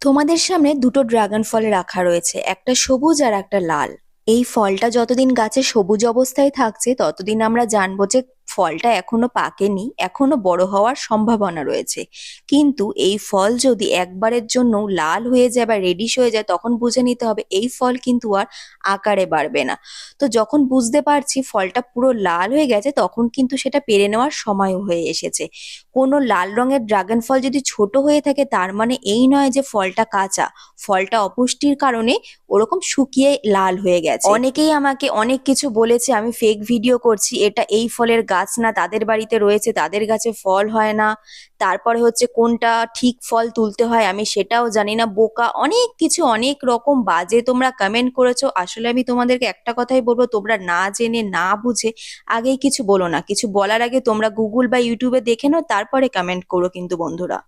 তোমাদের সামনে দুটো ড্রাগন ফল রাখা রয়েছে, একটা সবুজ আর একটা লাল। এই ফলটা যতদিন গাছে সবুজ অবস্থায় থাকছে ততদিন আমরা জানবো যে ফলটা এখনো পাকেনি, এখনো বড় হওয়ার সম্ভাবনা রয়েছে। কিন্তু এই ফল যদি একবারের জন্য লাল হয়ে যায় বা রেডিশ হয়ে যায় তখন বুঝে নিতে হবে এই ফল কিন্তু আর আকারে বাড়বে না। তো যখন বুঝতে পারছি ফলটা পুরো লাল হয়ে গেছে তখন কিন্তু সেটা পেরে নেওয়ার সময় হয়ে এসেছে। কোনো লাল রঙের ড্রাগন ফল যদি ছোট হয়ে থাকে তার মানে এই নয় যে ফলটা কাঁচা। ফলটা অপুষ্টির কারণে ওরকম শুকিয়ে লাল হয়ে গেছে। অনেকেই আমাকে অনেক কিছু বলেছে আমি ফেক ভিডিও করছি, এটা এই ফলের গাছ না, তাদের বাড়িতে রয়েছে তাদের গাছে ফল হয় না। তারপরে হচ্ছে কোনটা ঠিক ফল তুলতে হয় আমি সেটাও জানি না, বোকা অনেক কিছু অনেক রকম বাজে তোমরা কমেন্ট করেছো। আসলে আমি তোমাদেরকে একটা কথাই বলবো, তোমরা না জেনে না বুঝে আগেই কিছু বলো না, কিছু বলার আগে তোমরা গুগল বা ইউটিউবে দেখে নাও, তারপরে কমেন্ট করো কিন্তু বন্ধুরা।